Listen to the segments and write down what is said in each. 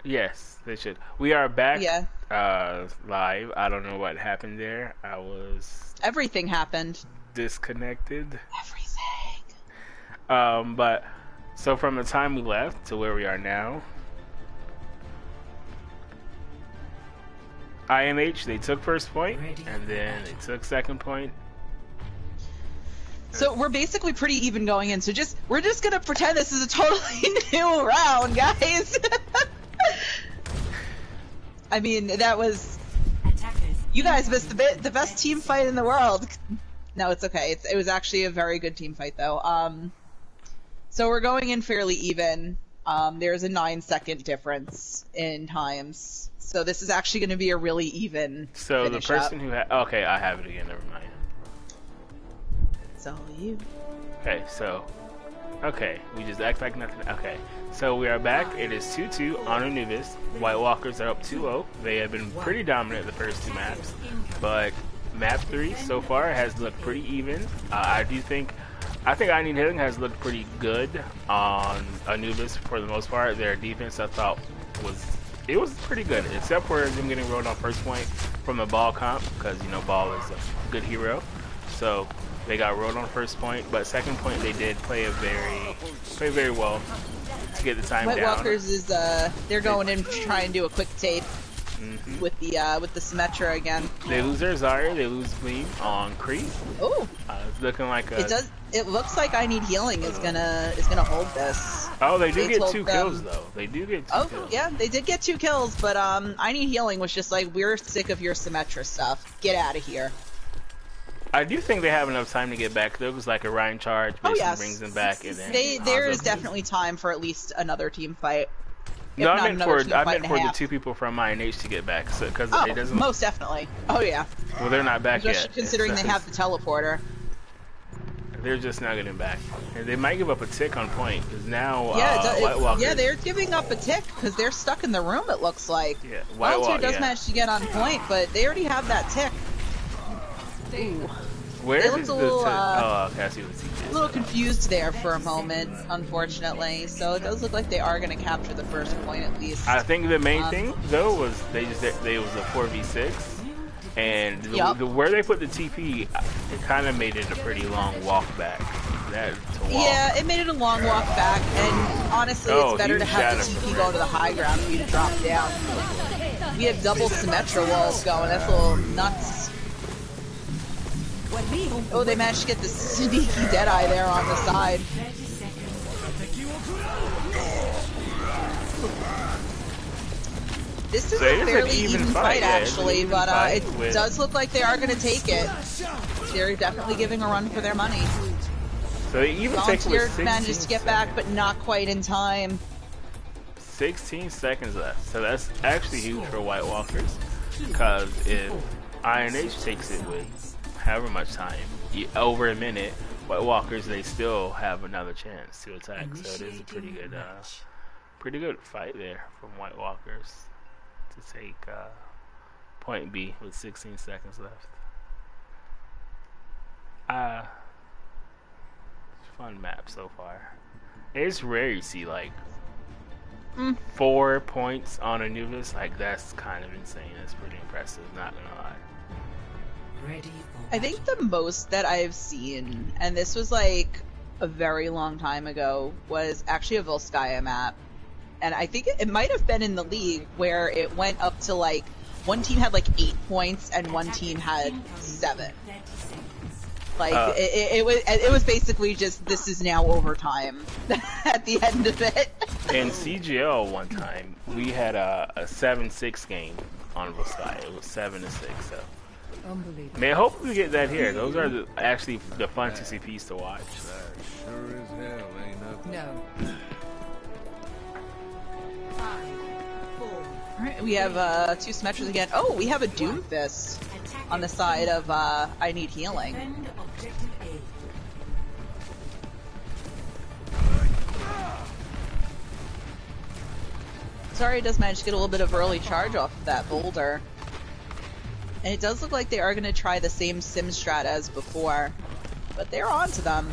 Yes, they should. We are back Yeah, live. I don't know what happened there. I was everything happened. disconnected. Everything. But so from the time we left to where we are now, IMH they took first point and then they took second point. So we're basically pretty even going in. So we're just gonna pretend this is a totally new round, guys. I mean, that was you guys missed the best team fight in the world. No, it's okay. It was actually a very good team fight, though. So we're going in fairly even. There's a 9-second difference in times. So this is actually going to be a really even So the finish person up. who had okay, I have it again. Never mind. It's all you. Okay, so okay, we just act like nothing. Okay, so we are back. It is 2-2 on Anubis. White Walkers are up 2-0. They have been pretty dominant the first two maps, but map 3 so far has looked pretty even. I think I Need Healing has looked pretty good on Anubis for the most part. Their defense I thought was pretty good, except for them getting rolled on first point from the Ball comp, because you know Ball is a good hero. So they got rolled on first point, but second point they did play very well to get the time White down. Walkers is they're going in to try and do a quick tape with the Symmetra again. They lose their Zarya, they lose Gleam on Creep. Oh, It's looking like a... It looks like I Need Healing is gonna hold this. Oh, they do get 2 kills though. They do get 2 kills. Oh yeah, they did get 2 kills, but I Need Healing was just like, we're sick of your Symmetra stuff. Get out of here. I do think they have enough time to get back though, because like a Ryan charge basically brings them back, and then there is definitely time for at least another team fight. No, I meant for the 2 people from INH to get back, because it doesn't. Most definitely. Oh yeah. Well, they're not back Especially yet. considering they have the teleporter. They're just not getting back, and they might give up a tick on point because now White Walkers. Yeah, they're giving up a tick because they're stuck in the room. It looks like. Yeah, Walter does manage to get on point, but they already have that tick. Ooh. Where is the little, tick? Oh, okay, I see what the tick is. A little confused there for a moment, unfortunately. So it does look like they are going to capture the first point at least. I think the main thing though was they was a 4v6. And where they put the TP, it kind of made it a pretty long walk back. Yeah, it made it a long walk back, and honestly, it's better to have the TP go to the high ground for you to drop down. We have double Symmetra walls going. That's a little nuts. Oh, they managed to get the sneaky Deadeye there on the side. This is a fairly even fight, actually, but it does look like they are going to take it. They're definitely giving a run for their money. So they even take it with 16 manages to get back, but not quite in time. 16 seconds left. So that's actually huge for White Walkers, because if INH takes it with however much time, over a minute, White Walkers, they still have another chance to attack. So it is a pretty good fight there from White Walkers to take point B with 16 seconds left. Fun map so far. It's rare you see like 4 points on Anubis. Like, that's kind of insane. That's pretty impressive, not gonna lie. I think the most that I've seen, and this was like a very long time ago, was actually a Volskaya map. And I think it might have been in the league where it went up to like, one team had like 8 points and one team had 7. Like, it was basically just, this is now overtime at the end of it. In CGL one time, we had a 7-6 game on Volskaya. It was 7-6, so. Man, hopefully we get that here. Those are actually the fun TCPs to watch. Sure as hell ain't nothing. No. Alright, we have 2 Symmetras again. Oh, we have a Doomfist on the side of I Need Healing. Sorry, it does manage to get a little bit of early charge off of that boulder. And it does look like they are going to try the same sim strat as before. But they're on to them.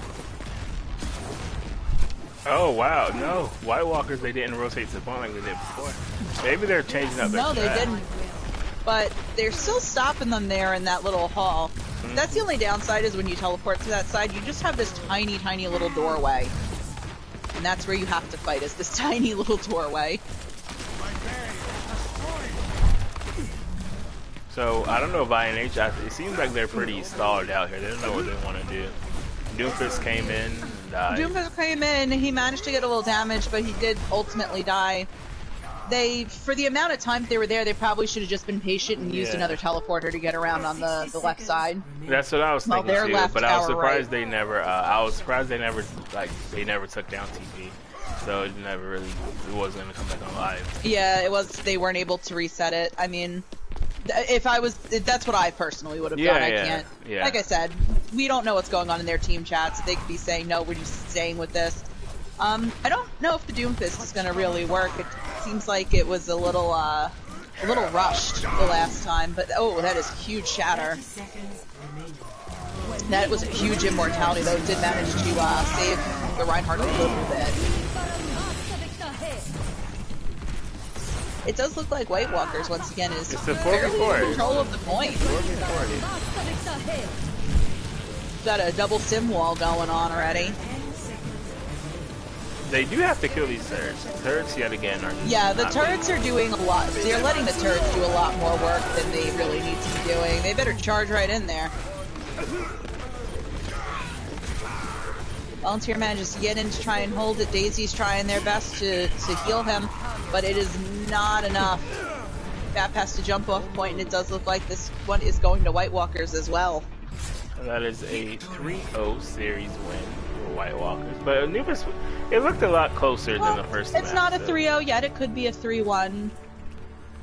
Oh wow, no. White Walkers, they didn't rotate to the point like they did before. Maybe they're changing up their No, they strat. didn't. But they're still stopping them there in that little hall. That's the only downside is when you teleport to that side, you just have this tiny, tiny little doorway. And that's where you have to fight, is this tiny little doorway. So, I don't know if INH, it seems like they're pretty stalled out here. They don't know what they want to do. Doomfist came in and died. Doomfist came in, he managed to get a little damage, but he did ultimately die. For the amount of time they were there, they probably should have just been patient and used another teleporter to get around on the left side. That's what I was thinking too, left, but I was surprised right. they never, they never took down TP. So it wasn't going to come back alive. Yeah, they weren't able to reset it. I mean, that's what I personally would have done. I can't. Yeah. Like I said, we don't know what's going on in their team chats. They could be saying, no, we're just staying with this. I don't know if the Doomfist is going to really work. It seems like it was a little rushed the last time, but oh, that is huge shatter. That was a huge immortality, though. It did manage to save the Reinhardt a little bit. It does look like White Walkers once again is fairly in control of the point. Got a double sim wall going on already. They do have to kill these turrets. Turrets yet again are the turrets are doing a lot. They're letting the turrets do a lot more work than they really need to be doing. They better charge right in there. Volunteer manages to get in to try and hold it. Daisy's trying their best to heal him, but it is not enough. Fap has to jump off point, and it does look like this one is going to White Walkers as well. That is a 3-0 series win for White Walkers. But Anubis, it looked a lot closer than the first match. It's not a 3-0 yet. It could be a 3-1.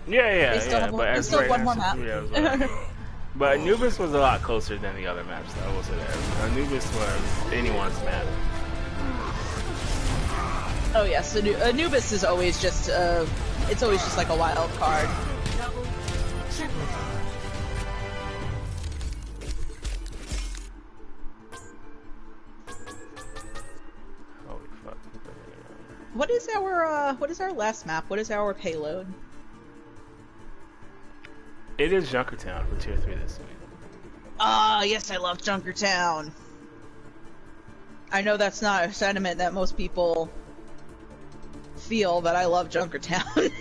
Yeah. But they still have one more map. But Anubis was a lot closer than the other maps, I will say that. Anubis was anyone's map. Oh yes, Anubis is always just it's always just like a wild card. Holy fuck. What is our last map? What is our payload? It is Junkertown for Tier 3 this week. Ah, yes, I love Junkertown. I know that's not a sentiment that most people feel, but I love Junkertown.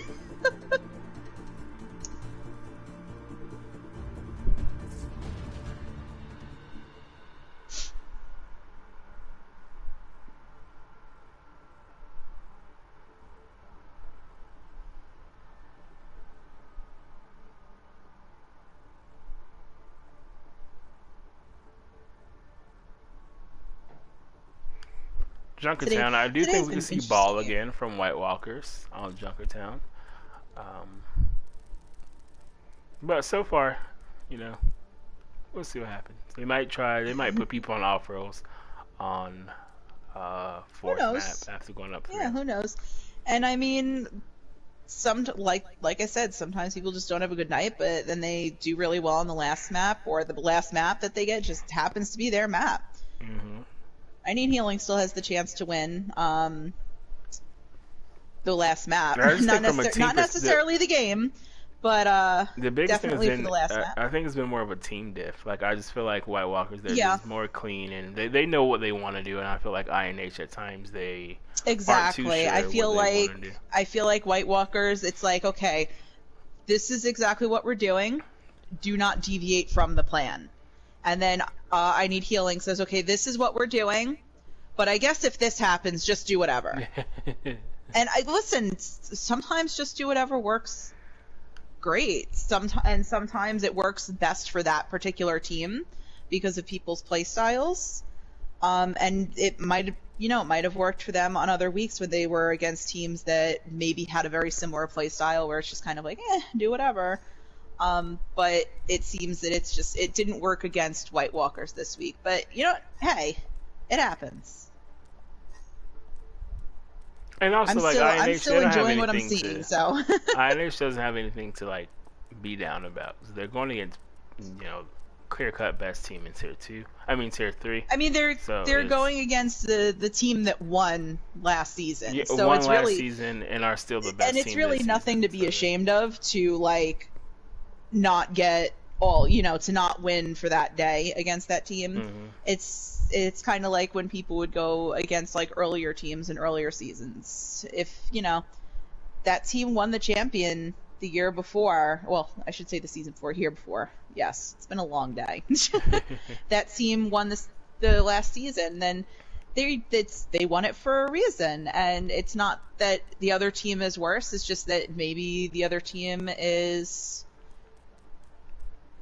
Junkertown, I do think we can see Ball again from White Walkers on Junkertown. But so far, we'll see what happens. They might put people on off rolls on fourth map after going up 3. Yeah, who knows? And I mean, like I said, sometimes people just don't have a good night, but then they do really well on the last map, or the last map that they get just happens to be their map. Mm-hmm. I Need Healing still has the chance to win the last map. Not necessarily the game, but the biggest definitely thing for the last map. I think it's been more of a team diff. Like, I just feel like White Walkers, they're just more clean, and they know what they want to do, and I feel like INH at times, they aren't too sure I feel like White Walkers, it's like, okay, this is exactly what we're doing. Do not deviate from the plan. And then I Need Healing says, okay, this is what we're doing, but I guess if this happens, just do whatever. And listen, sometimes just do whatever works great. Sometimes it works best for that particular team because of people's play styles. And it might have worked for them on other weeks when they were against teams that maybe had a very similar play style where it's just kind of like, do whatever. But it seems that it didn't work against White Walkers this week. But, hey, it happens. And also, I'm still enjoying what I'm seeing, so. INH doesn't have anything to, be down about. So they're going against, clear-cut best team in tier 2. I mean tier 3. I mean, they're So going against the team that won last season. Yeah, so won it's last really season and are still the best. And it's team really this nothing season, to be ashamed of to like not get all, you know, to not win for that day against that team. Mm-hmm. It's kind of like when people would go against like earlier teams in earlier seasons. If, you know, that team won the champion the year before, well, I should say the season before, year before. Yes, it's been a long day. That team won the last season, then they won it for a reason, and it's not that the other team is worse, it's just that maybe the other team is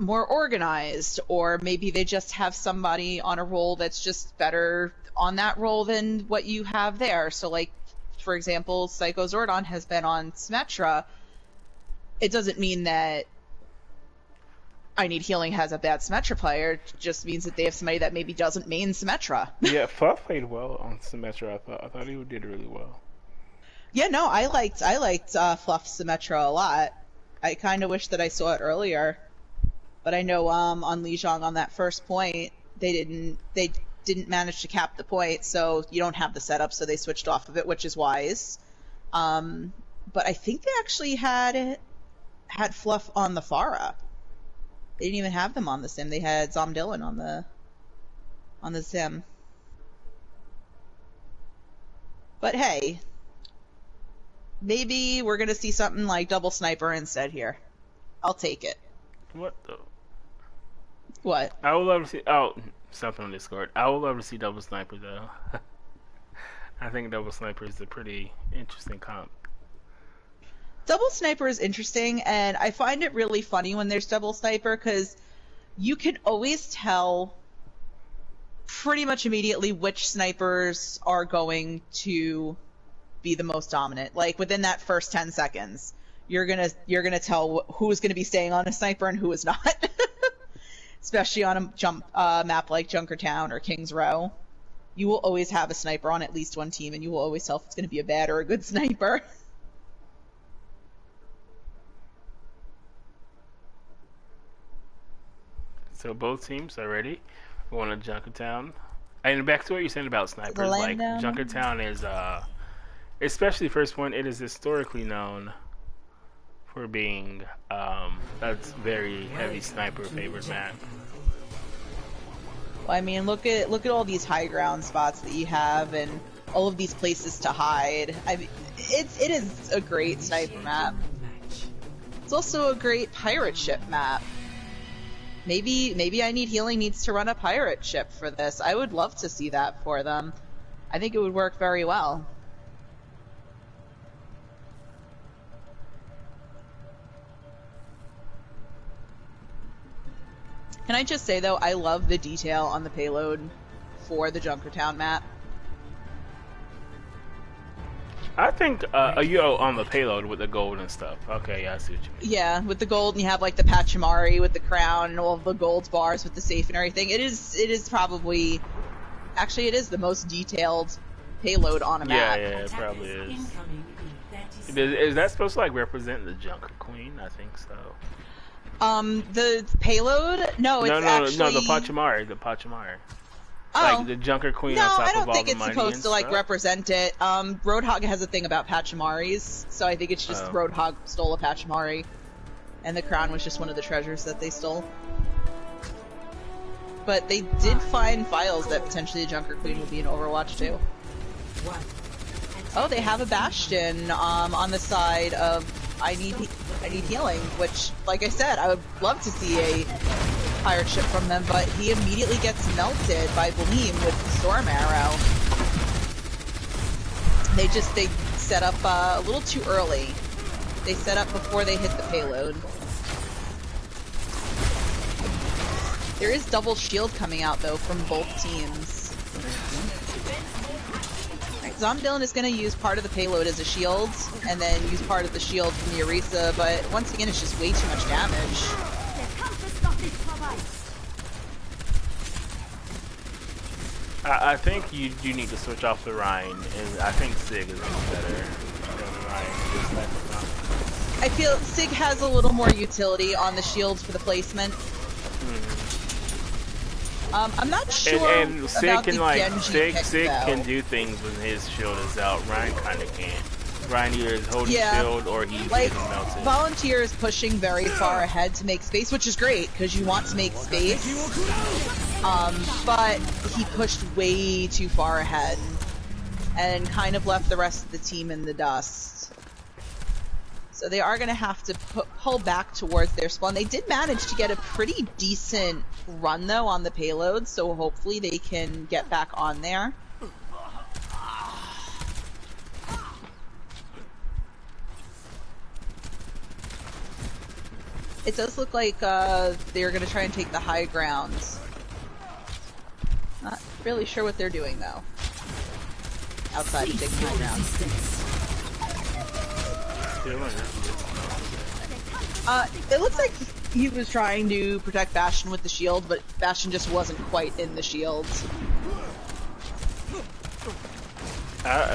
more organized, or maybe they just have somebody on a role that's just better on that role than what you have there. So like, for example, Psycho Zordon has been on Symmetra. It doesn't mean that I Need Healing has a bad Symmetra player. It just means that they have somebody that maybe doesn't main Symmetra. Yeah, Fluff played well on Symmetra. I thought he did really well. Yeah, no, I liked Fluff Symmetra a lot. I kind of wish that I saw it earlier, but I know on Lijiang on that first point they didn't manage to cap the point, so you don't have the setup, so they switched off of it, which is wise. But I think they actually had Fluff on the Pharah. They didn't even have them on the sim. They had Zomdillan on the sim. But hey, maybe we're gonna see something like Double Sniper instead here. I'll take it. What the? What? I would love to see. Oh, something on Discord. I would love to see Double Sniper though. I think Double Sniper is a pretty interesting comp. Double Sniper is interesting, and I find it really funny when there's Double Sniper, because you can always tell pretty much immediately which snipers are going to be the most dominant. Like, within that first 10 seconds, you're gonna tell who's gonna be staying on a sniper and who is not. Especially on a map like Junkertown or King's Row. You will always have a sniper on at least one team, and you will always tell if it's gonna be a bad or a good sniper. So both teams are ready. We're going to Junkertown. And back to what you're saying about snipers, like Junkertown is, especially first one, it is historically known for being that's very heavy sniper favored map. Well, I mean, look at all these high ground spots that you have, and all of these places to hide. I mean, it is a great sniper map. It's also a great pirate ship map. Maybe I Need Healing needs to run a pirate ship for this. I would love to see that for them. I think it would work very well. Can I just say, though, I love the detail on the payload for the Junkertown map. I think you on the payload with the gold and stuff. Okay, yeah, I see what you mean. Yeah, with the gold, and you have like the Pachimari with the crown and all of the gold bars with the safe and everything. It is probably, actually, it is the most detailed payload on a map. Yeah, it probably is. Is that supposed to like represent the Junker Queen? I think so. The payload? No, it's actually... No, the Pachimari. Oh. Like the Junker Queen on top of all the No, I don't think it's supposed to like stuff? represent it. Roadhog has a thing about Pachimaris, so I think it's just Roadhog stole a Pachimari, and the crown was just one of the treasures that they stole. But they did find files that potentially the Junker Queen would be in Overwatch too. Oh, they have a Bastion on the side of I Need Healing, which, like I said, I would love to see a pirate ship from them, but he immediately gets melted by Bleem with the Storm Arrow. They set up a little too early. They set up before they hit the payload. There is double shield coming out, though, from both teams. Zomdillan is going to use part of the payload as a shield, and then use part of the shield from the Orisa, but once again, it's just way too much damage. I think you do need to switch off the Rhine, and I think Sig is better than Rhine. I feel Sig has a little more utility on the shields for the placement. I'm not sure And Sig about can the like Genji Sig pick, can though. do things when his shield is out. Ryan kind of can't. Ryan either is holding Yeah, shield or he's like, getting melted. Volunteer is pushing very far ahead to make space, which is great, because you want to make space. But he pushed way too far ahead, and kind of left the rest of the team in the dust. So they are going to have to pull back towards their spawn. They did manage to get a pretty decent run, though, on the payload, so hopefully they can get back on there. It does look like they're going to try and take the high grounds. Not really sure what they're doing, though. Outside of taking high ground. It looks like he was trying to protect Bastion with the shield, but Bastion just wasn't quite in the shield.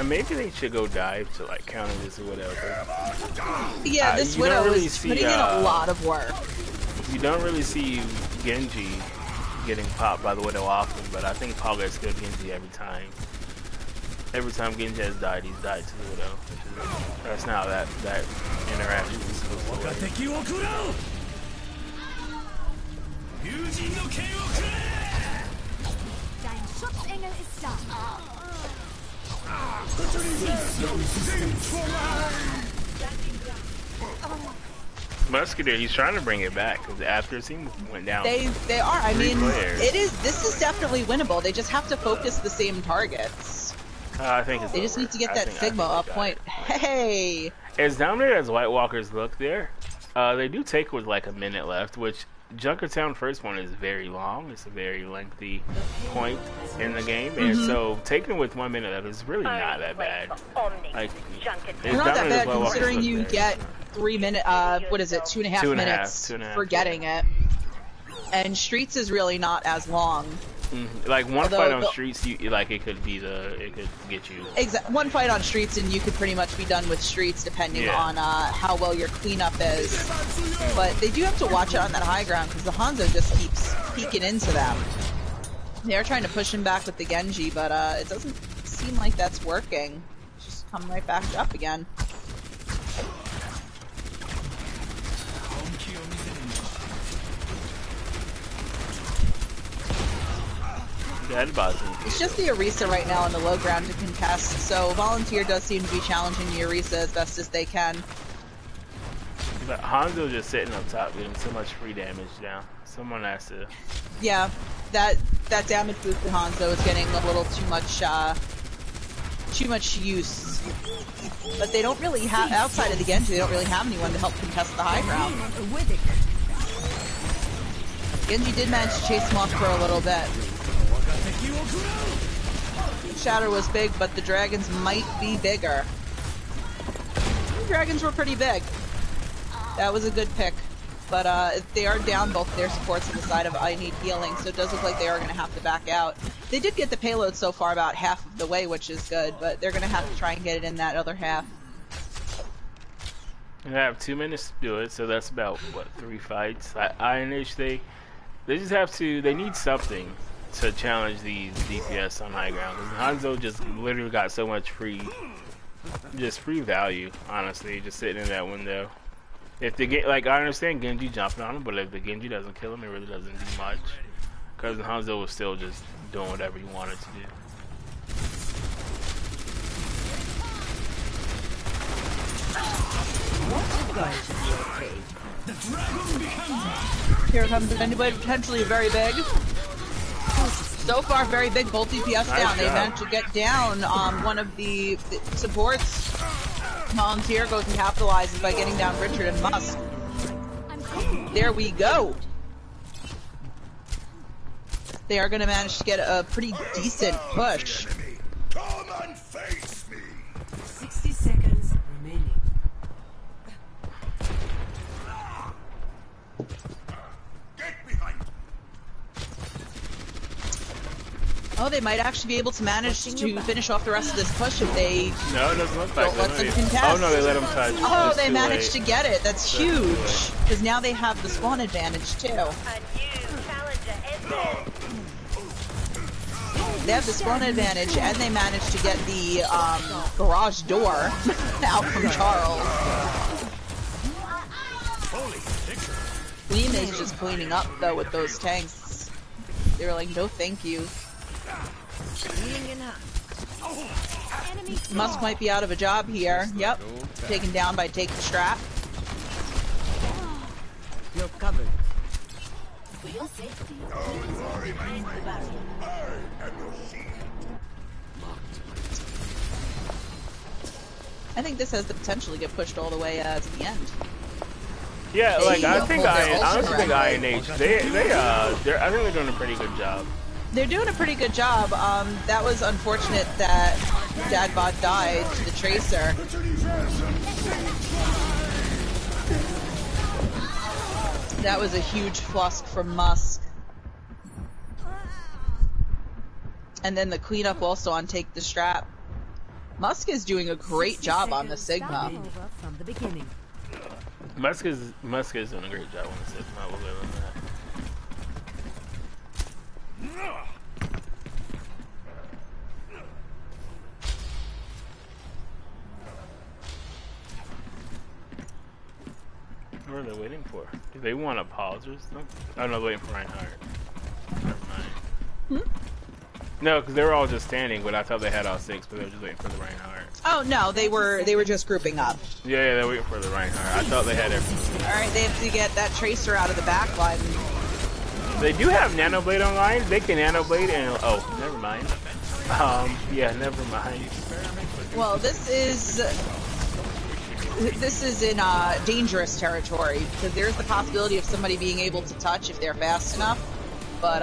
Maybe they should go dive to like counter this or whatever. Yeah, this Widow is putting in a lot of work. You don't really see Genji getting popped by the Widow often, but I think Paul gets good Genji every time. Every time Genji has died, he's died to the Widow. That's not how that interaction is supposed to work. Musketeer, he's trying to bring it back because the accuracy went down. They are. I mean, players. This is definitely winnable. They just have to focus the same targets. I think it's They just over. need to get that Sigma up point. Hey! As dominated as White Walkers look there, they do take with like a minute left, which Junkertown first one is very long. It's a very lengthy point in the game, and so taking with 1 minute left is really not that bad. Like, It's not that bad considering you get 3 minutes, what is it, 2.5 minutes for getting it. And Streets is really not as long. Like one fight on Streets, it could get you. One fight on Streets and you could pretty much be done with Streets depending on how well your cleanup is. But they do have to watch out on that high ground because the Hanzo just keeps peeking into them. They're trying to push him back with the Genji, but it doesn't seem like that's working. It's just come right back up again. It's just the Orisa right now on the low ground to contest, so Volunteer does seem to be challenging the Orisa as best as they can. But Hanzo just sitting up top getting so much free damage now. Someone has to... Yeah, that damage boost to Hanzo is getting a little too much use. But they don't really have, outside of the Genji, they don't really have anyone to help contest the high ground. Genji did manage to chase him off for a little bit. Shatter was big, but the dragons might be bigger. The dragons were pretty big. That was a good pick. But they are down both their supports on the side of I need healing, so it does look like they are going to have to back out. They did get the payload so far about half of the way, which is good, but they're going to have to try and get it in that other half. They have 2 minutes to do it, so that's about, what, 3 fights? Ironish, they just have to, they need something to challenge these DPS on high ground. Hanzo just literally got so much free value, honestly, just sitting in that window. If they get, like, I understand Genji jumping on him, but if the Genji doesn't kill him, it really doesn't do much. Because Hanzo was still just doing whatever he wanted to do. Here comes anybody potentially very big. So far, very big, both DPS down. They managed to get down one of the supports. Volunteer goes and capitalizes by getting down Richard and Musk. There we go. They are going to manage to get a pretty decent push. Come and face me. 60 seconds remaining. Get behind. Oh, they might actually be able to manage to finish off the rest of this push if they No, it doesn't look like don't let them it. contest. Oh no, they let them touch. Oh, It's they too managed late. to get it. That's huge. Because now they have the spawn advantage too. A new challenger entered. They have the spawn advantage, and they managed to get the garage door out from Charles. Queen is just cleaning up, though, with those tanks. They were like, no thank you. Musk might be out of a job here. Yep. Taken down by Take the Strap. You're covered. For your safety, please behind the barrier. I am your shield. I think this has the potential to get pushed all the way to the end. Yeah, like I think I honestly think right. INH I think they're doing a pretty good job. They're doing a pretty good job. That was unfortunate that Dadbot died to the Tracer. That was a huge flusk from Musk. And then the cleanup also on Take the Strap. Musk is doing a great job on the Sigma. From the beginning. Musk is doing a great job on the Sigma. We'll give him that. What are they waiting for? Do they want to pause or something? Oh no, waiting for Reinhardt. Never mind. No, because they were all just standing, but I thought they had all 6, but they were just waiting for the Reinhardt. Oh no, they were just grouping up. Yeah, they're waiting for the Reinhardt. I thought they had everything. Alright, they have to get that Tracer out of the back line. They do have Nanoblade online. They can Nanoblade and oh, never mind. Yeah, never mind. Well, this is in dangerous territory because there's the possibility of somebody being able to touch if they're fast enough. But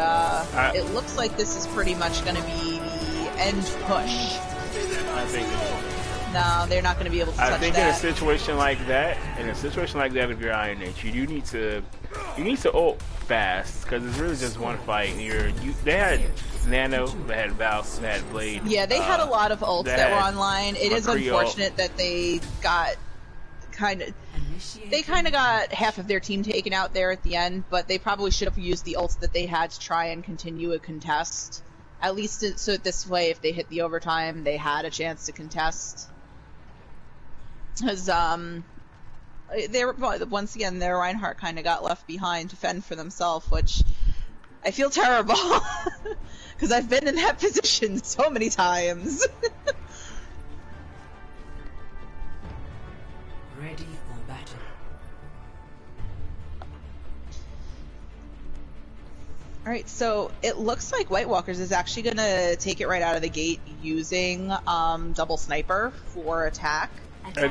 it looks like this is pretty much going to be the end push. I think No, they're not going to be able to touch that. I think in a situation like that, if you're INH, you need to ult fast because it's really just one fight. They had Nano, they had Valve, they had Blade. Yeah, they had a lot of ults that were online. It is unfortunate that they got kind of got half of their team taken out there at the end, but they probably should have used the ults that they had to try and continue a contest. At least so this way, if they hit the overtime, they had a chance to contest. Because once again, their Reinhardt kind of got left behind to fend for themselves, which I feel terrible because I've been in that position so many times. Ready for battle. Alright, so it looks like White Walkers is actually going to take it right out of the gate using double sniper for attack,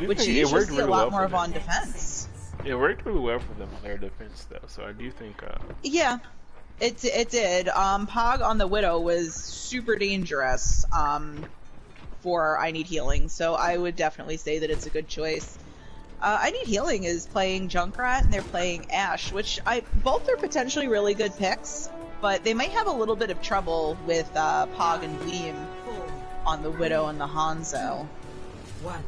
which you usually see a lot more of on defense. It worked really well for them on their defense, though, so I do think... Yeah, it did. Pog on the Widow was super dangerous for I Need Healing, so I would definitely say that it's a good choice. I Need Healing is playing Junkrat and they're playing Ashe, which both are potentially really good picks, but they might have a little bit of trouble with Pog and Gleam on the Widow and the Hanzo. 1.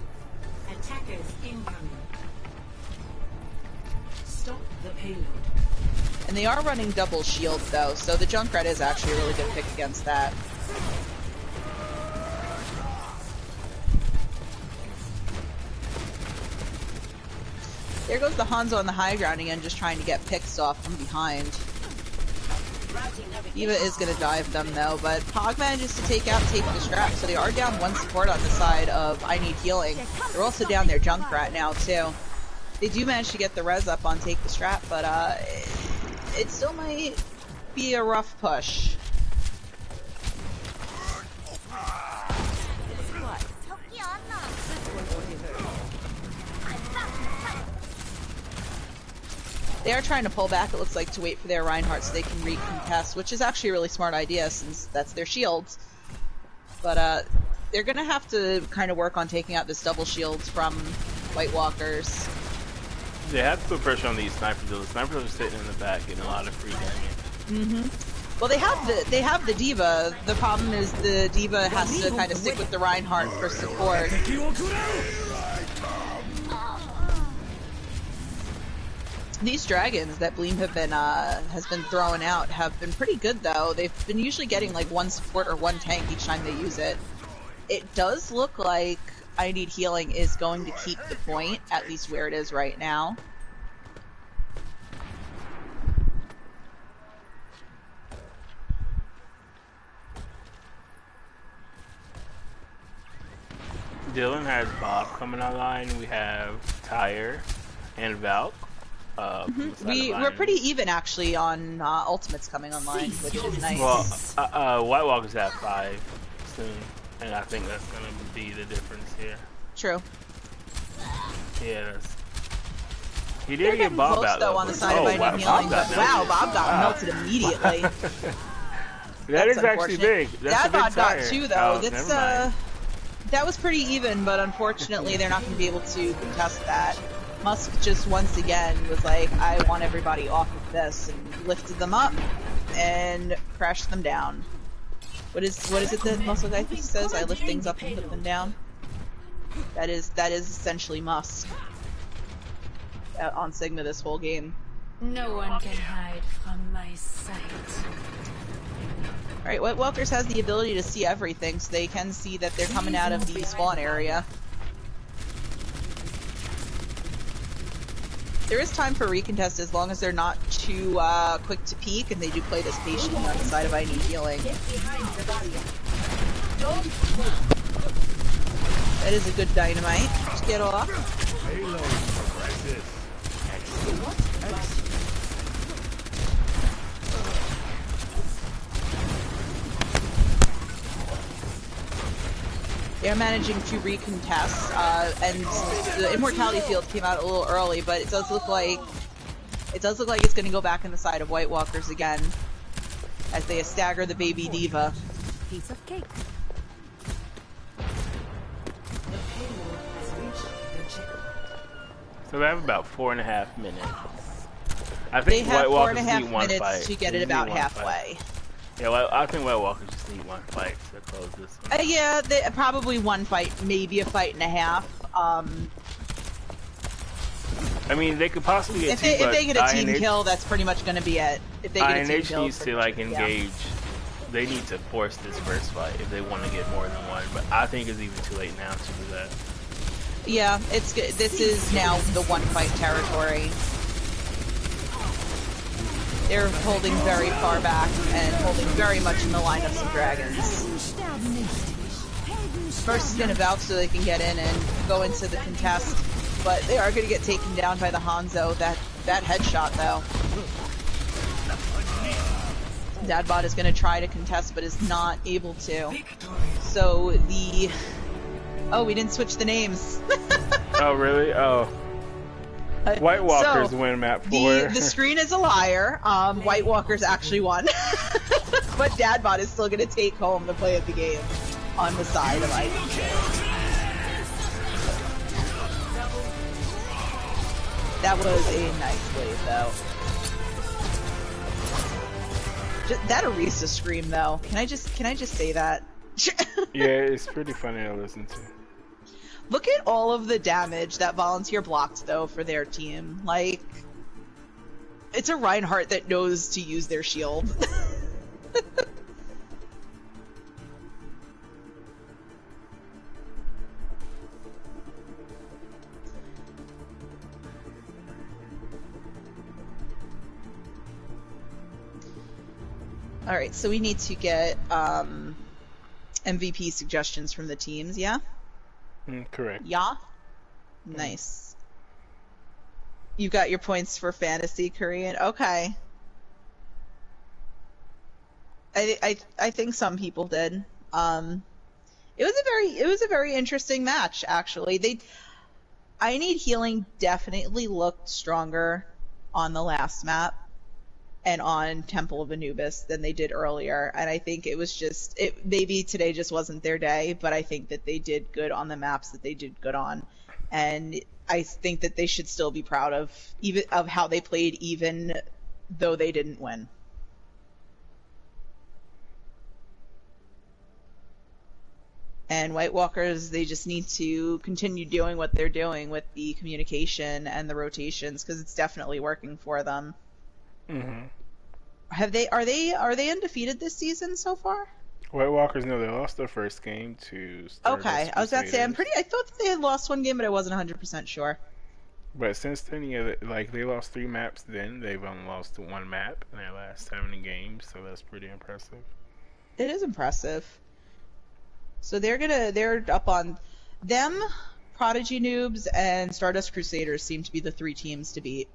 Attackers incoming. Stop the payload. And they are running double shield though, so the Junkrat is actually a really good pick against that. There goes the Hanzo on the high ground again, just trying to get picks off from behind. Eva is going to dive them though, but Pog manages to take the Strap, so they are down one support on the side of I Need Healing. They're also down their Junkrat now too. They do manage to get the res up on Take the Strap, but it still might be a rough push. They are trying to pull back, it looks like, to wait for their Reinhardt so they can recontest, which is actually a really smart idea since that's their shields. But they're going to have to kind of work on taking out this double shields from White Walkers. They have to put pressure on these snipers, though. The snipers are sitting in the back getting a lot of free damage. Well, they have the D.Va. The problem is the D.Va has to kind of stick with the Reinhardt for support. These dragons that Bleem have been has been throwing out have been pretty good though. They've been usually getting like one support or one tank each time they use it. It does look like I Need Healing is going to keep the point, at least where it is right now. Dylan has Bob coming online. We have Tyre and Valk. We're pretty even actually on Ultimates coming online, which is nice. Well, White Walker's at 5 soon, and I think that's gonna be the difference here. True. Yeah, he did get Bob out though on the side of I Need Healing, but wow, Bob got melted immediately. That is actually big. That's a big Bot got 2 though. That's that was pretty even, but unfortunately they're not going to be able to contest that. Musk just once again was like, I want everybody off of this, and lifted them up and crashed them down. What is it that Muscle Guy says? I lift things up and put them down. That is essentially Musk on Sigma this whole game. No one can hide from my sight. Alright, White Walkers has the ability to see everything, so they can see that they're coming out of the spawn area. There is time for recontest as long as they're not too quick to peek, and they do play this patiently on the side of I Need Healing. That is a good dynamite. Just get off. They're managing to recontest, and the Immortality Field came out a little early, but it does look like it's going to go back in the side of White Walkers again, as they stagger the baby diva. Piece of cake. So we have about 4.5 minutes. I They think have White Walkers 4.5 need one minutes fight. to get They it need about one halfway. fight. Yeah, well, I think White Walkers just need one fight to close this one. Yeah, probably one fight, maybe a fight and a half. I mean, they could possibly get If they get a team INH kill, that's pretty much going to be it. If they get a team INH kill, needs to like engage. They need to force this first fight if they want to get more than one. But I think it's even too late now to do that. Yeah, it's good. This is now the one fight territory. They're holding very far back and holding very much in the line of some dragons. First is going to Valk so they can get in and go into the contest, but they are going to get taken down by the Hanzo. That headshot though. Dadbot is going to try to contest but is not able to. So oh, we didn't switch the names. Oh really? Oh. White Walkers So, win map 4. The screen is a liar. White Walkers actually won. But Dadbot is still going to take home the play of the game on the side of IDJ. That was a nice wave, though. That Orisa scream, though. Can I just say that? Yeah, it's pretty funny to listen to. Look at all of the damage that Volunteer blocked, though, for their team. Like, it's a Reinhardt that knows to use their shield. Alright, so we need to get MVP suggestions from the teams, yeah? Correct. Yeah? Nice. You got your points for fantasy Korean? Okay. I think some people did. It was a very interesting match, actually. I Need Healing definitely looked stronger on the last map and on Temple of Anubis than they did earlier, and I think it was just maybe today just wasn't their day, but I think that they did good on the maps that they did good on, and I think that they should still be proud of how they played, even though they didn't win. And White Walkers, they just need to continue doing what they're doing with the communication and the rotations, because it's definitely working for them. Mm-hmm. Are they undefeated this season so far? White Walkers, no, they lost their first game to Stardust Okay, I was about to say, Crusaders. I thought that they had lost one game, but I wasn't 100% sure. But since then, yeah, like they lost 3 maps. Then they've only lost 1 map in their last 7 games, so that's pretty impressive. It is impressive. So they're up on them, Prodigy Noobs, and Stardust Crusaders seem to be the 3 teams to beat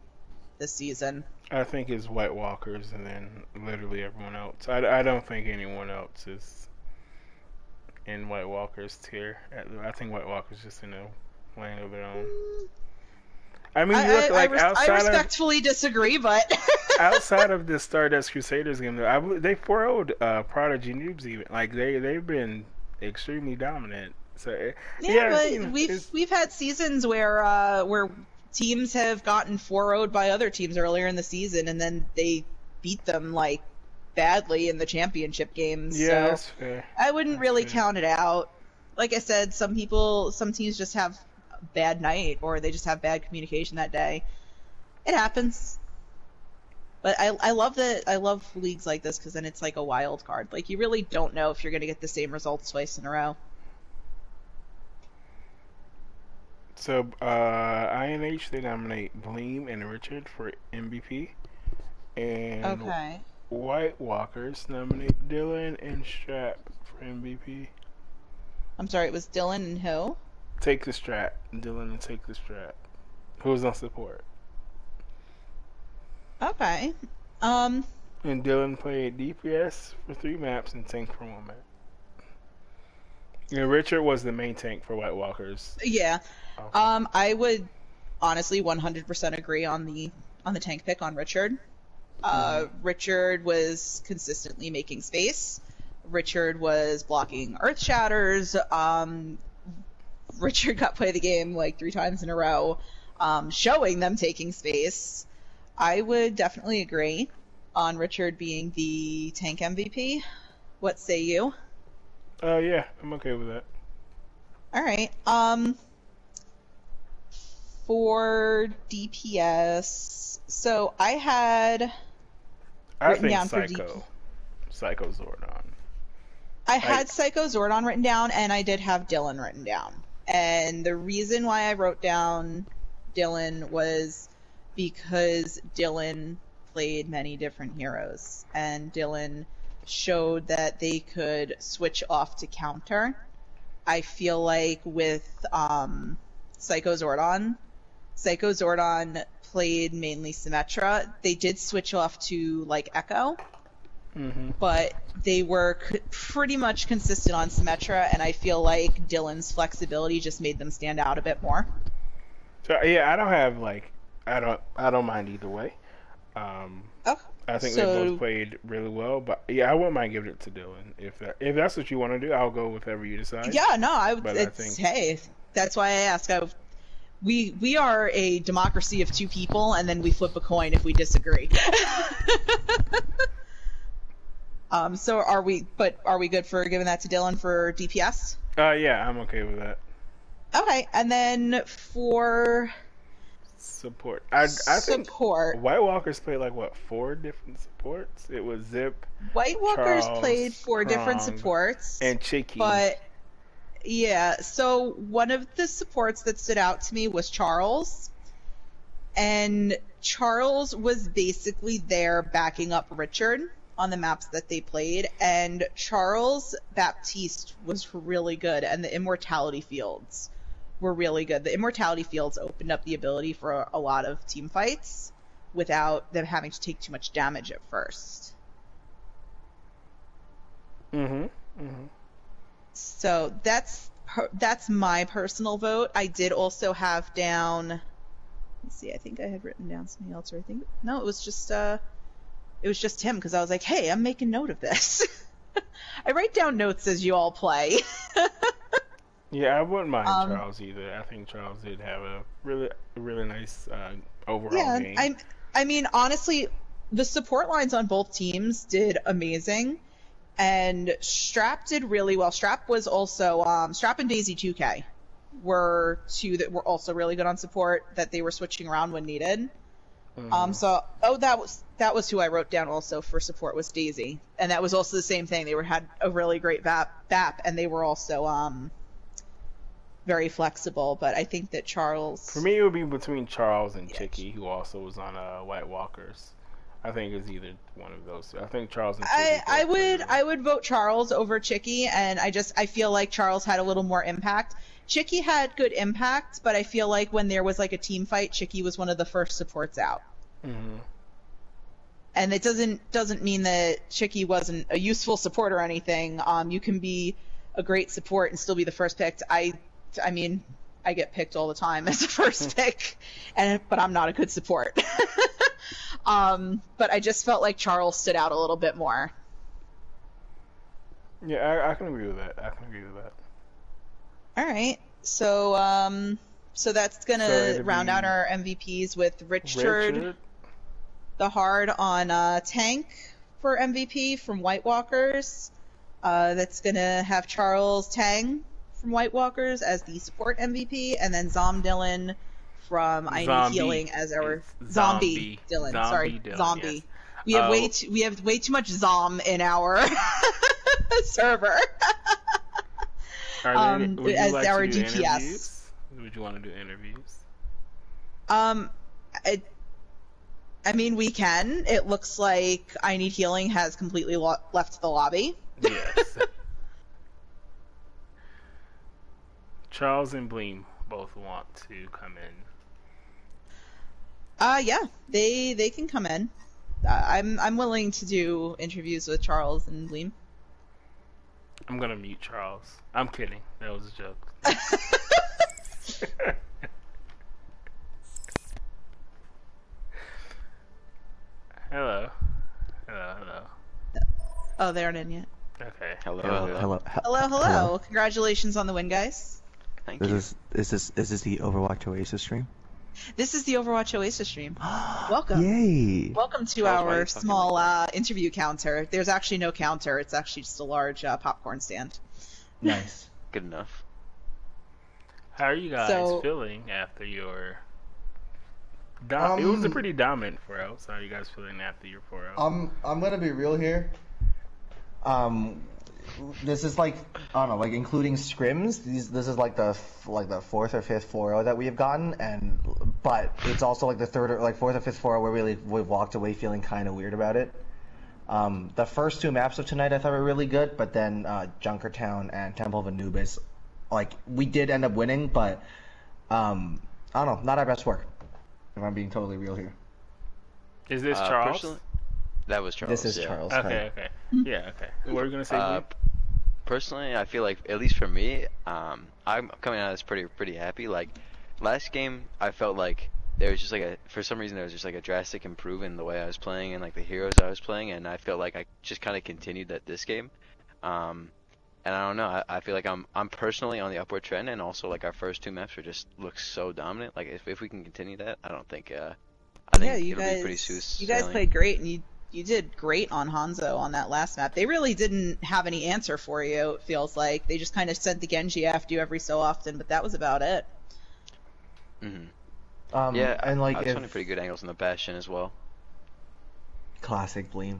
this season. I think it's White Walkers and then literally everyone else. I don't think anyone else is in White Walkers tier. I think White Walkers just in a lane of their own. I mean, look, like I respectfully disagree, but outside of the Stardust Crusaders game, though, they 4-0'd Prodigy Noobs even. Like they've been extremely dominant. So but you know, we've had seasons where teams have gotten 4-0'd by other teams earlier in the season, and then they beat them like badly in the championship games. Yeah, so that's fair. I wouldn't really count it out. Like I said, some teams just have a bad night, or they just have bad communication that day. It happens. But I love leagues like this, because then it's like a wild card. Like, you really don't know if you're going to get the same results twice in a row. So, INH, they nominate Bleem and Richard for MVP. And Okay. White Walkers nominate Dylan and Strap for MVP. I'm sorry, it was Dylan and who? Take the Strap. Dylan and Take the Strap. Who's on support? Okay. And Dylan played DPS for 3 maps and tank for 1 map. And Richard was the main tank for White Walkers. Yeah. Okay. I would honestly 100% agree on the tank pick on Richard. Richard was consistently making space. Richard was blocking Earth Shatters. Richard got play the game like 3 times in a row, showing them taking space. I would definitely agree on Richard being the tank MVP. What say you? Yeah, I'm okay with that. All right. For DPS, so I had written think down for Psycho Zordon. I had Psycho Zordon written down, and I did have Dylan written down. And the reason why I wrote down Dylan was because Dylan played many different heroes, and Dylan showed that they could switch off to counter. I feel like with Psycho Zordon played mainly Symmetra. They did switch off to like Echo, but they were pretty much consistent on Symmetra, and I feel like Dylan's flexibility just made them stand out a bit more. So yeah, I don't mind either way. I think they both played really well, but yeah, I wouldn't mind giving it to Dylan if that's what you want to do. I'll go with whatever you decide. Yeah, no, hey, that's why I asked. We are a democracy of 2 people, and then we flip a coin if we disagree. So are we good for giving that to Dylan for DPS? Yeah, I'm okay with that. Okay, and then for support, I think support. White Walkers played like 4 different supports. It was Zip. White Walkers Charles, played 4 different Krong, supports, and Chicky. But yeah, so one of the supports that stood out to me was Charles, and Charles was basically there backing up Richard on the maps that they played, and Charles Baptiste was really good, and the Immortality Fields were really good. The Immortality Fields opened up the ability for a lot of team fights without them having to take too much damage at first. So that's my personal vote. I did also have down. Let's see. I think I had written down something else, or I think no, it was just him, because I was like, hey, I'm making note of this. I write down notes as you all play. Yeah, I wouldn't mind Charles either. I think Charles did have a really nice overall game. I mean, honestly, the support lines on both teams did amazing. And Strap did really well. Strap was also Strap and Daisy 2K were two that were also really good on support that they were switching around when needed. That was who I wrote down also for support was Daisy, and that was also the same thing. They had a really great BAP, and they were also very flexible. But I think that Charles, For me, it would be between Charles and Chicky, who also was on White Walkers. I think it's either one of those two. I think Charles and Chicky. I would vote Charles over Chicky, and I feel like Charles had a little more impact. Chicky had good impact, but I feel like when there was like a team fight, Chicky was one of the first supports out. Mm-hmm. And it doesn't mean that Chicky wasn't a useful support or anything. You can be a great support and still be the first picked. I mean, I get picked all the time as a first pick, but I'm not a good support. But I just felt like Charles stood out a little bit more. Yeah, I can agree with that. All right, so that's gonna round out our MVPs with Richard the Hard on tank for MVP from White Walkers. That's gonna have Charles Tang from White Walkers as the support MVP, and then Zom Dylan from I Need Healing as our Zombie Dylan. Zombie. Yes. We have way too much Zom in our server. Would you as like our to do DPS. interviews? Would you want to do interviews? I mean, we can. It looks like I Need Healing has completely left the lobby. Yes. Charles and Bleem both want to come in. Yeah, they can come in. I'm willing to do interviews with Charles and Bleem. I'm gonna mute Charles. I'm kidding. That was a joke. Hello. Oh, they aren't in yet. Okay. Hello. Congratulations on the win, guys. Thank you. Is this the Overwatch Oasis stream? This is the Overwatch Oasis stream. Welcome. Yay! Welcome to our small interview counter. There's actually no counter. It's actually just a large popcorn stand. Nice. Good enough. How are you guys feeling after your... it was a pretty dominant 4-0, so how are you guys feeling after your 4-0? I'm gonna be real here. This is like, I don't know, like including scrims. This is like the fourth or fifth 4-0 that we have gotten, but it's also like the third or like fourth or fifth 4-0 where we've walked away feeling kind of weird about it. The first two maps of tonight I thought were really good, but then Junkertown and Temple of Anubis, like we did end up winning, but I don't know, not our best work. If I'm being totally real here. Is this Charles? That was Charles. This is yeah. Charles. Okay. Yeah, okay. What were you gonna say? Personally, I feel like, at least for me, I'm coming out of this pretty happy. Like, last game, I felt like there was just like for some reason there was just like a drastic improvement in the way I was playing and like the heroes I was playing, and I felt like I just kind of continued that this game. And I don't know, I feel like I'm personally on the upward trend, and also like our first two maps are just look so dominant. Like if we can continue that, I think it'll be pretty smooth. You guys played great, and you did great on Hanzo on that last map. They really didn't have any answer for you, it feels like. They just kind of sent the Genji after you every so often, but that was about it. Mm-hmm. Yeah, and like I was finding pretty good angles in the Bastion as well. Classic Bleem.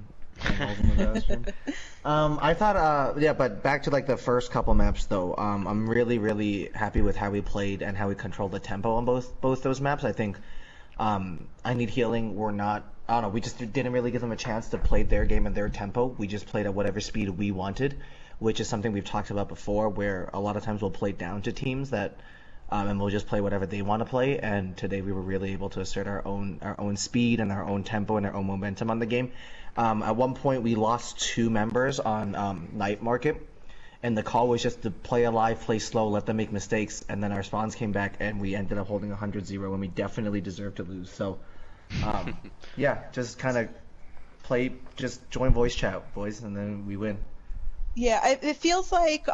I thought, but back to like the first couple maps though. I'm really happy with how we played and how we controlled the tempo on both those maps. I think I Need Healing were not. I don't know. We just didn't really give them a chance to play their game and their tempo. We just played at whatever speed we wanted, which is something we've talked about before. Where a lot of times we'll play down to teams that, and we'll just play whatever they want to play. And today we were really able to assert our own speed and our own tempo and our own momentum on the game. At one point we lost 2 members on Night Market, and the call was just to play alive, play slow, let them make mistakes, and then our spawns came back and we ended up holding 100-0 when we definitely deserved to lose. So, yeah, just kind of just join voice chat, boys, and then we win. Yeah, it feels like,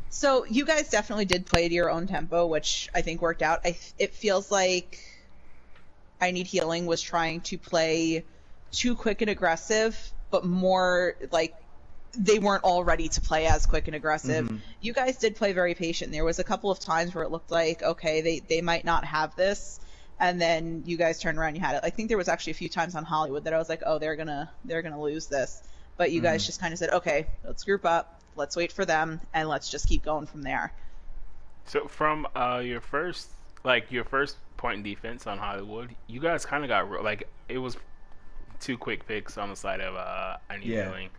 so you guys definitely did play to your own tempo, which I think worked out. It feels like I Need Healing was trying to play too quick and aggressive but more like they weren't all ready to play as quick and aggressive. You guys did play very patient. There was a couple of times where it looked like, okay, they might not have this, and then you guys turned around and you had it. I think there was actually a few times on Hollywood that I was like, oh, they're gonna lose this. But you guys just kind of said, okay, let's group up, let's wait for them, and let's just keep going from there. So from your first point in defense on Hollywood, you guys kind of got like it was 2 quick picks on the side of I need healing,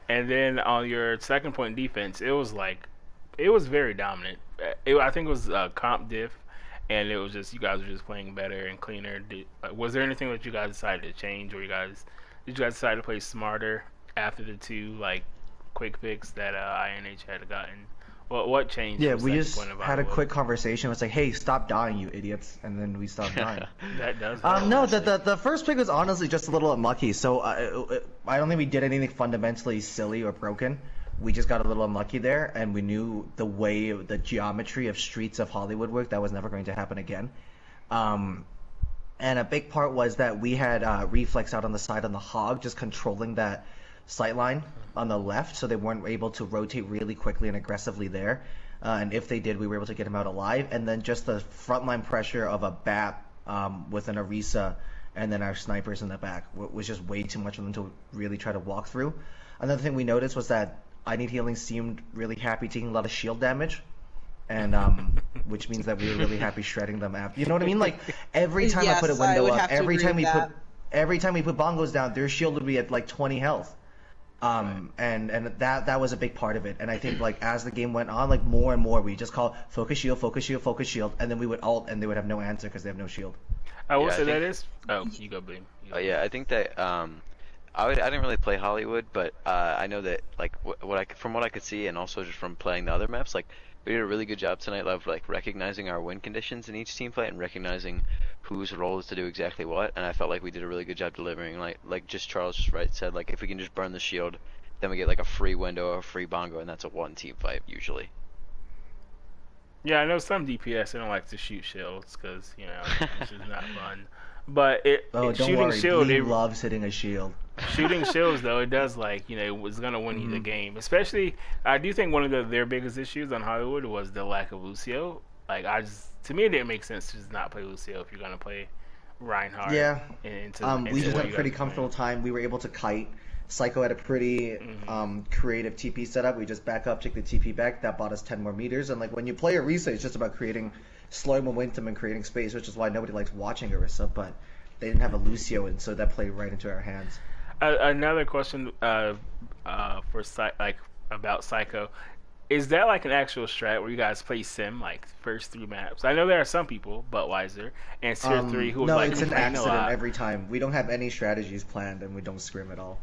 and then on your second point in defense, it was very dominant. I think it was comp diff, and it was just you guys were just playing better and cleaner. Was there anything that you guys decided to change, or did you guys decide to play smarter after the 2 like quick picks that INH had gotten? What changed? Yeah, from we second just point of had a Iowa? quick conversation. It was like, hey, stop dying, you idiots, and then we stopped dying. That does. No, the first pick was honestly just a little unlucky. So I don't think we did anything fundamentally silly or broken. We just got a little unlucky there, and we knew the geometry of Streets of Hollywood worked. That was never going to happen again. And a big part was that we had Reflex out on the side on the Hog, just controlling that sight line on the left, so they weren't able to rotate really quickly and aggressively there. And if they did, we were able to get him out alive. And then just the frontline pressure of a BAP with an Orisa and then our snipers in the back was just way too much for them to really try to walk through. Another thing we noticed was that I Need Healing seemed really happy taking a lot of shield damage. And which means that we were really happy shredding them after. You know what I mean? Like every time I put a window up, every time we put bongos down, their shield would be at like 20 health. And that was a big part of it. And I think like as the game went on, like more and more we just call focus shield, focus shield, focus shield, and then we would ult and they would have no answer because they have no shield. I will Yeah, say I think- that is. Oh, you go, Bleem. Yeah, I think that I didn't really play Hollywood, but I know that like from what I could see, and also just from playing the other maps, like we did a really good job tonight of like recognizing our win conditions in each team fight and recognizing whose role is to do exactly what. And I felt like we did a really good job delivering. Like just Charles just said, like if we can just burn the shield, then we get like a free window or a free bongo, and that's a 1 team fight usually. Yeah, I know some DPS they don't like to shoot shields because it's just not fun. But Don't shooting worry, shield, Bleem loves hitting a shield. shooting shields though, it does it's gonna win you the game. Especially, I do think one of their biggest issues on Hollywood was the lack of Lucio. Like to me, it didn't make sense to just not play Lucio if you're gonna play Reinhardt. Yeah. We just what had a you pretty guys are comfortable playing. time. We were able to kite. Psycho had a pretty creative TP setup. We just back up, take the TP back. That bought us 10 more meters. And like when you play Orisa, it's just about creating slow momentum and creating space, which is why nobody likes watching Orisa. But they didn't have a Lucio, and so that played right into our hands. Another question for about Psycho. Is that like an actual strat where you guys play sim like first 3 maps? I know there are some people, Budweiser and Tier 3, who no, like it's an complain a accident lot. every time. We don't have any strategies planned, and we don't scrim at all.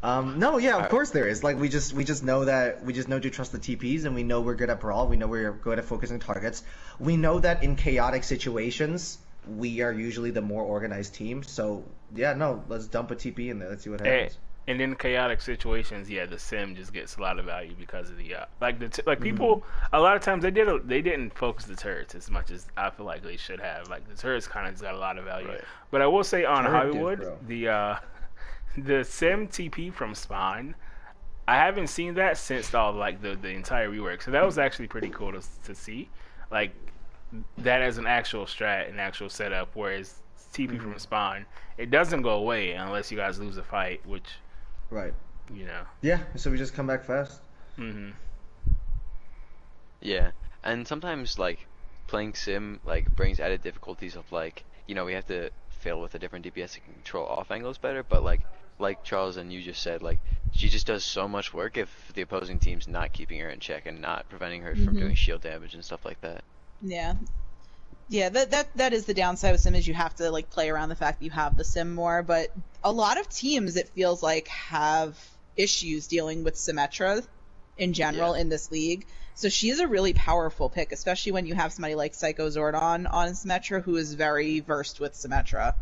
No, yeah, of course there is. Like we just know to trust the TPs, and we know we're good at brawl. We know we're good at focusing targets. We know that in chaotic situations, we are usually the more organized team. So yeah, no, let's dump a TP in there. Let's see what happens. And in chaotic situations, yeah, the sim just gets a lot of value because of the people. A lot of times they didn't focus the turrets as much as I feel like they should have. Like the turrets kind of just got a lot of value. Right. But I will say on Turret diff, Hollywood, bro. the sim TP from Spawn, I haven't seen that since all like the entire rework. So that was actually pretty cool to see, like that as an actual strat, an actual setup. Whereas TP from Spawn, it doesn't go away unless you guys lose a fight, which. Right. Yeah, so we just come back fast. Yeah, and sometimes like playing sim like brings added difficulties of like we have to fail with a different DPS to control off angles better. But like Charles and you just said, like she just does so much work if the opposing team's not keeping her in check and not preventing her from doing shield damage and stuff like that. Yeah. Yeah, that is the downside with sim, is you have to like play around the fact that you have the sim more, but a lot of teams, it feels like, have issues dealing with Symmetra in general in this league. So she is a really powerful pick, especially when you have somebody like Psycho Zordon on Symmetra, who is very versed with Symmetra.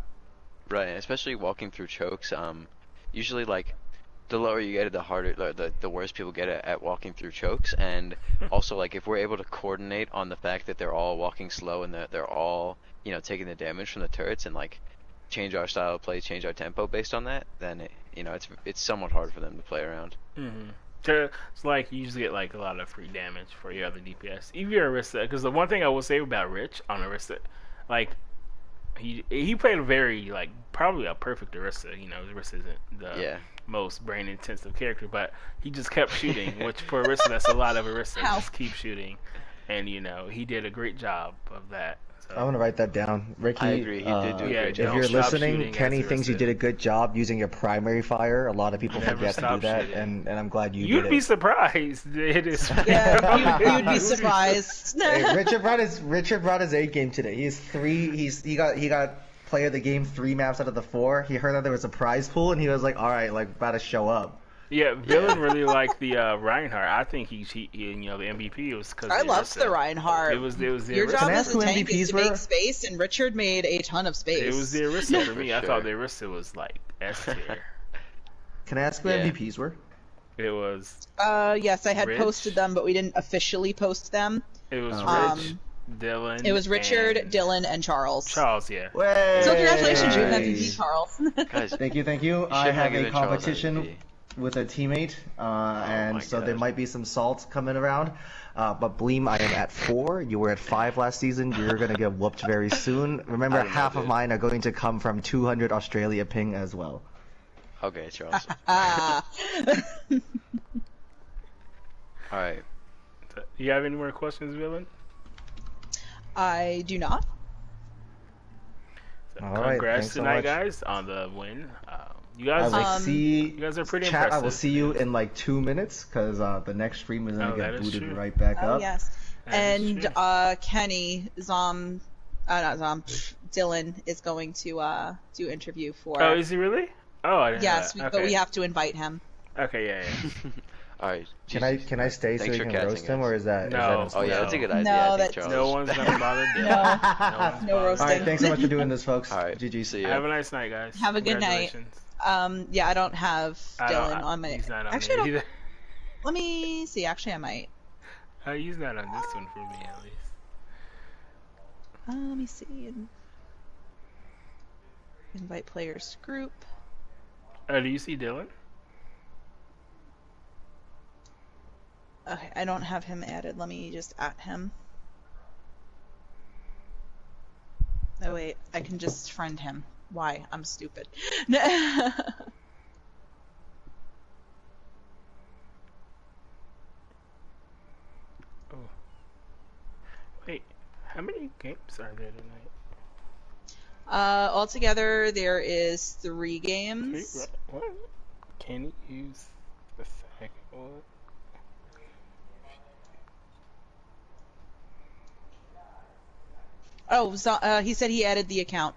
Right, especially walking through chokes. Usually like the lower you get it, the harder, the worse people get at walking through chokes. And also, like, if we're able to coordinate on the fact that they're all walking slow and that they're all, taking the damage from the turrets, and like change our style of play, change our tempo based on that, then it's somewhat hard for them to play around. Mm-hmm. So it's like you usually get like a lot of free damage for your other DPS. Even your Orisa, because the one thing I will say about Rich on Orisa, like he played a very like probably a perfect Orisa. You know, Orisa isn't the most brain intensive character, but he just kept shooting, which for Orisa that's a lot of Orisa. Just keep shooting, and he did a great job of that. I'm gonna write that down, Ricky. I agree. He did do a great job. If you're listening, Kenny thinks you did a good job using your primary fire. A lot of people forget to do that, and I'm glad you did it. You'd be surprised. It is. Yeah, you'd be surprised. Hey, Richard brought his A game today. He got player of the game 3 maps out of the 4. He heard that there was a prize pool, and he was like, all right, like about to show up. Yeah, Villain really liked the Reinhardt. I think he the MVP was because I loved the Reinhardt. It was the Your job Orisa. as a tank is to make space, and Richard made a ton of space. It was the Orisa for me. For I thought sure. the Orisa was like S tier. Can I ask who MVPs were? It was. Yes, I had Rich. posted them, but we didn't officially post them. It was Rich, Dylan. It was Richard, and Dylan, and Charles. Charles, yeah. So congratulations, you're MVP, Charles. Guys, Thank you. I should have given a Charles competition MVP. with a teammate, and my so there God. might be some salt coming around. But Bleem, I am at 4. You were at 5 last season. You're gonna get whooped very soon. Remember, I don't know, half of dude. mine are going to come from 200 Australia ping as well. Okay, Charles. Ah. All right. You have any more questions, Villain? I do not. So All right, congrats thanks so tonight, much. guys, on the win. You I guys, will see. you guys are pretty Chat, I will impressive. see you in like 2 minutes because the next stream is gonna Oh, that get is booted true. right back Oh up. yes. That is And true. Kenny, Dylan is going to do interview for. Oh, is he really? Oh, I didn't know yes, that. but we Okay. have to invite him. Okay, yeah. All right. Can Jesus. I stay so Thanks you for can casting roast him, us. or is that? No. Is Oh that yeah, that's a good idea. No, I think, that's- Charles. No one's gonna bother Dylan. No. one's No bothering. roasting. All right, thanks so much for doing this, folks. All right. GG. See ya. Have a nice night, guys. Have a good night. Congratulations. Yeah, I don't have I don't- Dylan on my. He's not on Actually, I there don't. either. Let me see. Actually, I might. He's not on this one for me, at least. Let me see. Invite players group. Do you see Dylan? Okay, I don't have him added. Let me just add him. Oh wait, I can just friend him. Why? I'm stupid. Oh. Wait, how many games are there tonight? Altogether, there is 3 Wait, games. what? Can you use the second one? Oh, so, he said he added the account.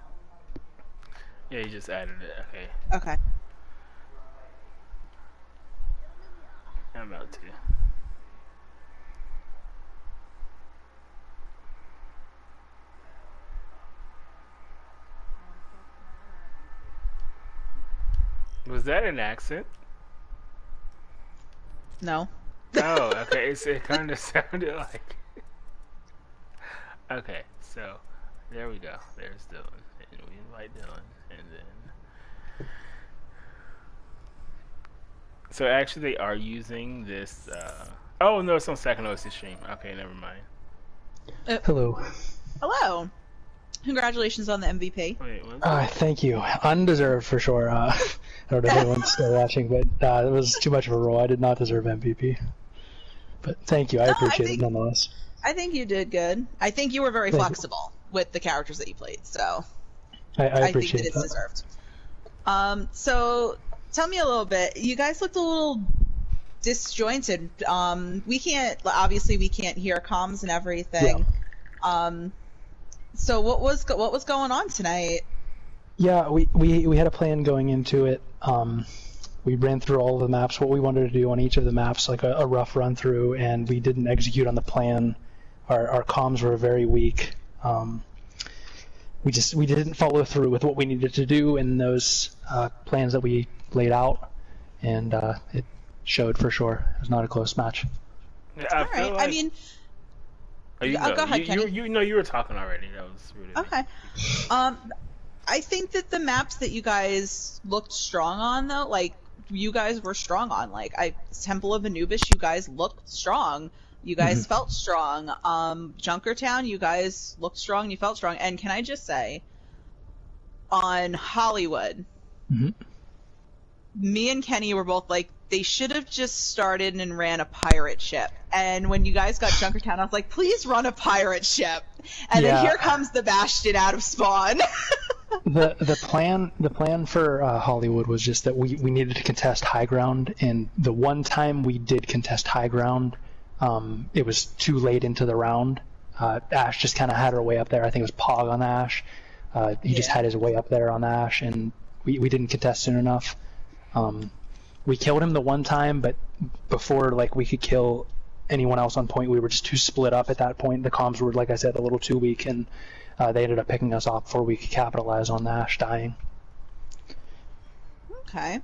Yeah, you just added it. Okay. Okay. I'm about to. Was that an accent? No. Oh, okay. It kind of sounded like. Okay, so there we go. There's Dylan, and we invite Dylan, and then. So actually, they are using this. Oh no, it's on Second OC stream. Okay, never mind. Hello. Hello. Congratulations on the MVP. Wait, what's Thank you. Undeserved for sure. I don't know if anyone's still watching, but it was too much of a role. I did not deserve MVP. But thank you. I No, I appreciate think- it nonetheless. I think you did good. I think you were very Thank you. flexible with the characters that you played, so I I think that appreciate it's that. deserved. So tell me a little bit. You guys looked a little disjointed. We can't hear comms and everything. So what was going on tonight? Yeah, we had a plan going into it. We ran through all of the maps, what we wanted to do on each of the maps, like a rough run through, and we didn't execute on the plan. Our comms were very weak. We didn't follow through with what we needed to do in those plans that we laid out, and it showed for sure. It was not a close match. Yeah, All feel right. like- I mean, Oh, you go ahead, you Kenny. you know you were talking already. That was rude of me. okay. I think that the maps that you guys looked strong on, though, like, you guys were strong on. Like, Temple of Anubis, you guys looked strong. You guys felt strong. Junkertown, you guys looked strong. You felt strong. And can I just say, on Hollywood, me and Kenny were both like, they should have just started and ran a pirate ship. And when you guys got Junkertown, I was like, please run a pirate ship. And then here comes the Bastion out of spawn. The plan for Hollywood was just that we needed to contest high ground, and the one time we did contest high ground, it was too late into the round. Ash just kind of had her way up there. I think it was Pog on Ash. He just had his way up there on Ash, and we didn't contest soon enough. We killed him the one time, but before like we could kill anyone else on point, we were just too split up at that point. The comms were, like I said, a little too weak, and they ended up picking us off before we could capitalize on Ash dying. Okay.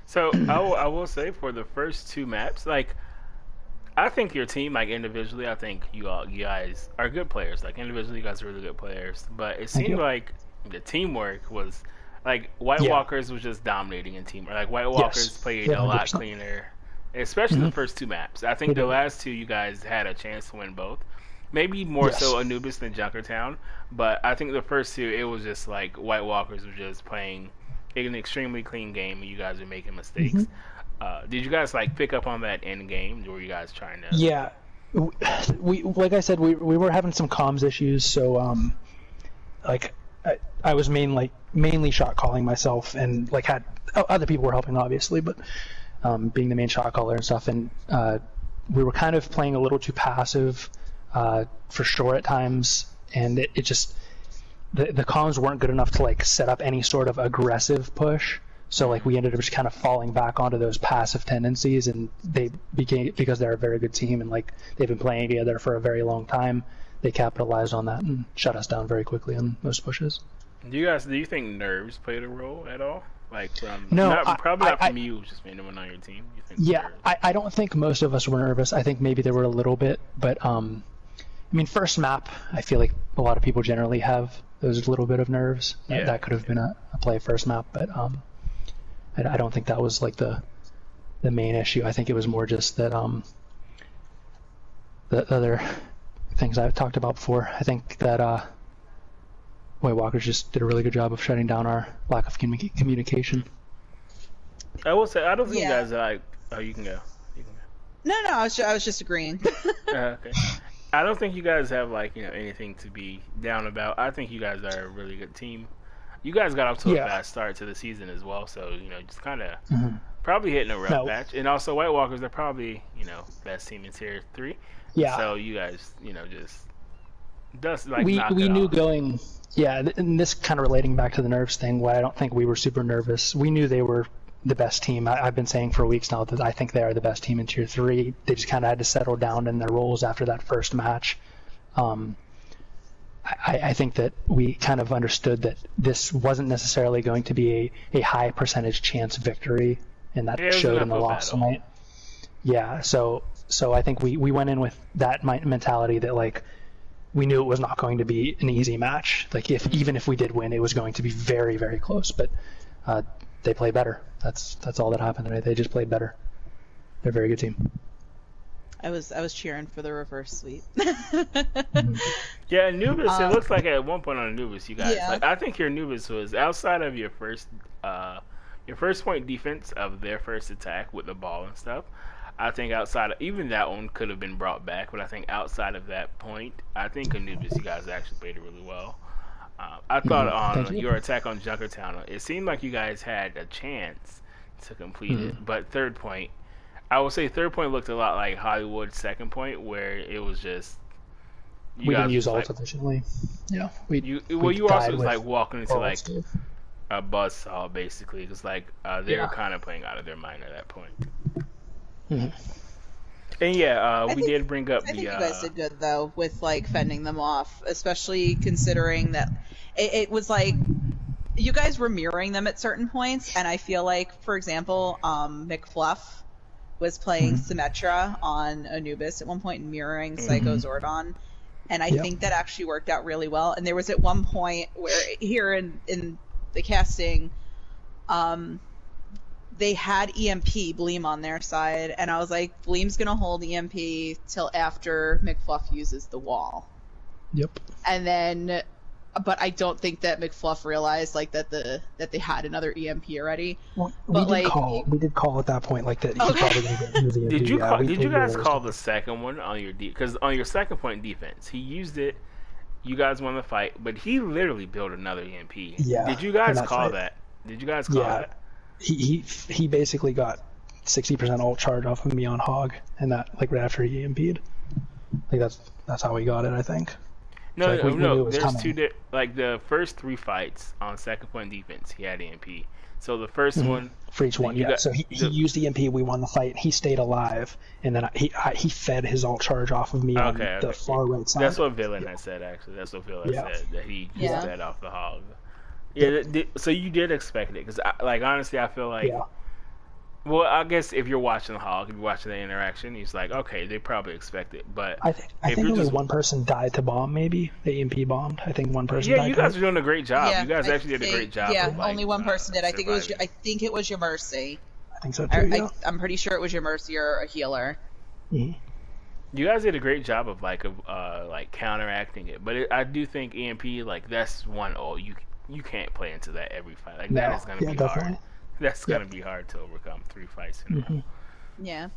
So I will say for the first two maps, like, I think your team, like individually, I think you guys are good players. Like individually, you guys are really good players. But it seemed like the teamwork was, like, White Walkers was just dominating in teamwork. Like White Walkers played a lot cleaner, especially the first two maps. I think the last two you guys had a chance to win both. Maybe more so Anubis than Junkertown, but I think the first two, it was just like White Walkers were just playing an extremely clean game, and you guys are making mistakes. Did you guys like pick up on that end game? Or were you guys trying to? Yeah, we like I said, we were having some comms issues, so like I was mainly shot calling myself, and like had other people were helping obviously, but being the main shot caller and stuff, and we were kind of playing a little too passive for sure at times, and it just the comms weren't good enough to like set up any sort of aggressive push. So like we ended up just kind of falling back onto those passive tendencies, and they became, because they're a very good team and like they've been playing together for a very long time, they capitalized on that and shut us down very quickly on most pushes. Do you think nerves played a role at all? Like from probably not from you, just being one on your team. You think I don't think most of us were nervous. I think maybe there were a little bit, but I mean, first map, I feel like a lot of people generally have those little bit of nerves. That could have been a play first map, but I don't think that was like the main issue. I think it was more just that the other things I've talked about before. I think that White Walkers just did a really good job of shutting down our lack of communication. I will say, I don't think you guys like. Oh, you can go. No, I was just agreeing. Okay. I don't think you guys have like anything to be down about. I think you guys are a really good team. You guys got off to a fast start to the season as well, so just kind of probably hitting a rough patch. And also, White Walkers are probably best team in Tier 3. Yeah. So you guys just like we knew off. Going. Yeah, and this kind of relating back to the nerves thing, why I don't think we were super nervous. We knew they were the best team. I've been saying for weeks now that I think they are the best team in Tier 3. They just kind of had to settle down in their roles after that first match. I think that we kind of understood that this wasn't necessarily going to be a high percentage chance victory, and that showed in the loss tonight. Yeah, so I think we went in with that mentality that like we knew it was not going to be an easy match. Like even if we did win, it was going to be very, very close. But they played better. That's all that happened tonight. They just played better. They're a very good team. I was cheering for the reverse sweep. Yeah, Anubis. It looks like at one point on Anubis, you guys. Like, I think your Anubis was outside of your first point defense of their first attack with the ball and stuff. I think outside of even that one could have been brought back, but I think outside of that point, I think Anubis, you guys actually played it really well. I thought on your attack on Junkertown, it seemed like you guys had a chance to complete it, but third point. I would say third point looked a lot like Hollywood's second point, where it was just we didn't use ult efficiently. Yeah, you also was like walking into like a buzzsaw basically. It was like they were kind of playing out of their mind at that point. And we did bring up I think you guys did good though with like fending them off, especially considering that it was like you guys were mirroring them at certain points, and I feel like, for example, McFluff was playing Symmetra on Anubis at one point and mirroring Psycho Zordon, And I Yep. think that actually worked out really well. And there was at one point where here in the casting, they had EMP Bleem on their side, and I was like, Bleem's gonna hold EMP till after McFluff uses the wall. Yep. And then, but I don't think that McFluff realized like that they had another EMP already. Well, But, we like- did call at that point like that. He's Okay. probably going to use the Did you yeah, call, we did you figured guys it was- call the second one on your because on your second point defense he used it, you guys won the fight, but he literally built another EMP. Yeah, Did you guys in that call fight. that? Did you guys call Yeah. that? He basically got 60% ult charge off of me on Hog, and that like right after he EMP'd. Like that's how he got it, I think. No, Like, we knew it no. was There's coming. like the first 3 fights on second point defense, he had EMP. So the first one, For each one, You yeah. got- So he the- used EMP, we won the fight, and he stayed alive, and then he fed his ult charge off of me on Okay, the okay. far right side. that's what Villain had said. Actually, that's what Villain Yeah. said, that he Yeah. used that off the Hog. Yeah. So you did expect it, because like honestly, I feel like. Yeah. Well, I guess if you're watching the Hog, if you're watching the interaction, he's like, okay, they probably expect it. But I if think you're only just- one person died to bomb, maybe. The EMP bombed. I think one person yeah, died you to guys it. are doing a great job. Yeah, you guys I actually did a think- great job. Yeah, of, like, only one person did. I think surviving. it was your Mercy. I think so too, yeah. I'm pretty sure it was your Mercy or a healer. Mhm. You guys did a great job of like counteracting it, but I do think EMP like that's one you can't play into that every fight. Like that No, is gonna yeah, be definitely. hard. That's gonna be hard to overcome 3 fights in a row. Mhm. Yeah.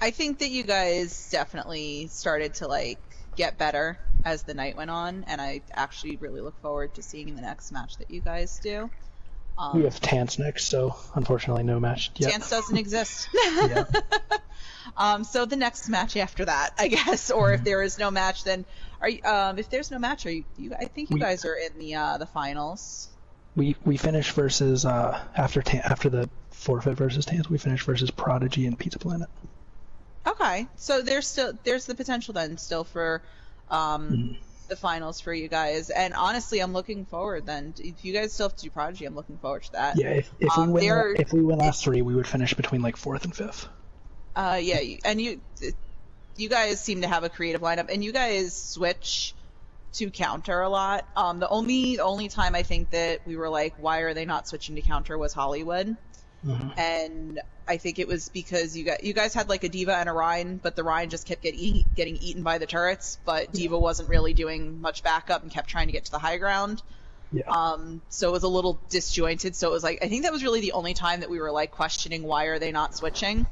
I think that you guys definitely started to like get better as the night went on, and I actually really look forward to seeing the next match that you guys do. We have Tance next, so unfortunately no match yet. Chance doesn't exist. Yeah. So the next match after that, I guess, or if there is no match, then are you, if there's no match, are you? I think you We- guys are in the finals. We finished versus after the forfeit versus Tance, we finished versus Prodigy and Pizza Planet. Okay, so there's the potential then still for the finals for you guys, and honestly, I'm looking forward. Then if you guys still have to do Prodigy, I'm looking forward to that. Yeah, if we win there- if we win last 3, we would finish between like 4th and 5th. Yeah, you guys seem to have a creative lineup, and you guys switch to counter a lot. The only time I think that we were like, why are they not switching to counter was Hollywood, and I think it was because you guys had like a Diva and a Rhine, but the Rhine just kept getting eaten by the turrets, but Diva wasn't really doing much backup and kept trying to get to the high ground. Yeah. So it was a little disjointed. So it was like, I think that was really the only time that we were like questioning why are they not switching.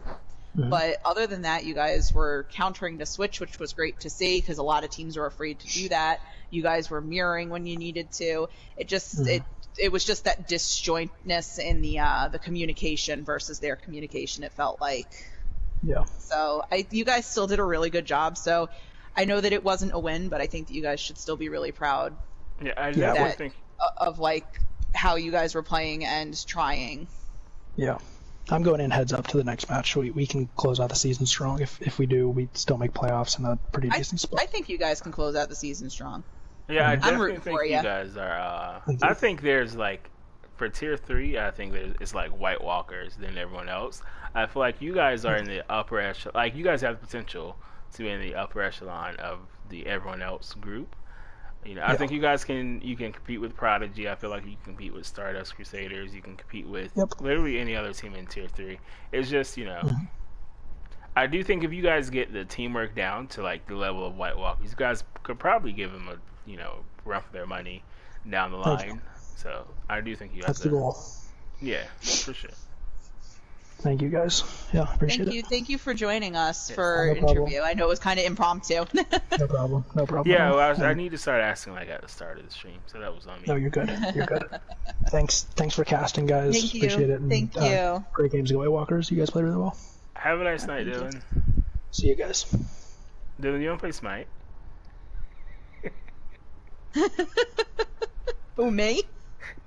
But other than that, you guys were countering to switch, which was great to see because a lot of teams were afraid to do that. You guys were mirroring when you needed to. It just it was just that disjointness in the communication versus their communication. It felt like. Yeah. So you guys still did a really good job. So I know that it wasn't a win, but I think that you guys should still be really proud Yeah, I Yeah, definitely that, think. of like how you guys were playing and trying. Yeah. I'm going in heads up to the next match. We can close out the season strong. If we do, we still make playoffs in a pretty decent spot. I think you guys can close out the season strong. Yeah, I definitely rooting think for you ya. guys are. Thank you. I think there's like for tier 3, I think it's like White Walkers than everyone else. I feel like you guys are in the upper echelon. Like you guys have the potential to be in the upper echelon of the everyone else group. You know, I Yeah. think you guys can compete with Prodigy. I feel like you can compete with Stardust Crusaders. You can compete with Yep. literally any other team in tier 3. It's just I do think if you guys get the teamwork down to like the level of White Walkers, you guys could probably give them a run for their money down the Thank you. line. So I do think you guys. That's the goal. Yeah, for sure. Thank you guys. Yeah, appreciate Thank you for joining us Yes. for No problem. interview. I know it was kind of impromptu. it. No problem. No problem. Yeah, at all. well, I need to start asking like at the start of the stream, so that was on me. No, you're good. You're good. Thanks for casting, guys. Thank you. Appreciate it. And, Thank you. Great games, White Walkers. You guys played really well. Have a nice night, Dylan. See you guys. Dylan, you want to play Smite? Oh, me?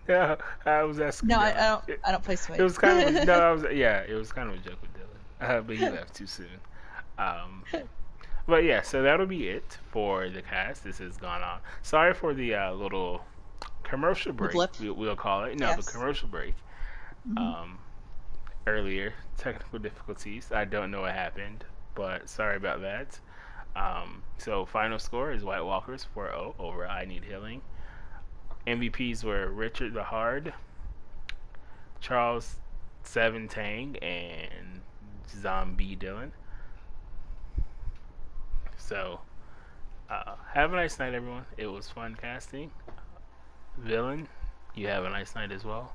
No, I was asking. No, Dylan. I don't play Switch. It was kind of it was kind of a joke with Dylan, but he left too soon. But yeah, so that'll be it for the cast. This has gone on. Sorry for the little commercial break. blip? We'll call it. No, Yes. the commercial break. Earlier, technical difficulties. I don't know what happened, but sorry about that. So final score is White Walkers 4-0 over I Need Healing. MVPs were Richard the Hard, Charles 7 Tang, and Zombie Dylan. So, have a nice night, everyone. It was fun casting. Villain, you have a nice night as well.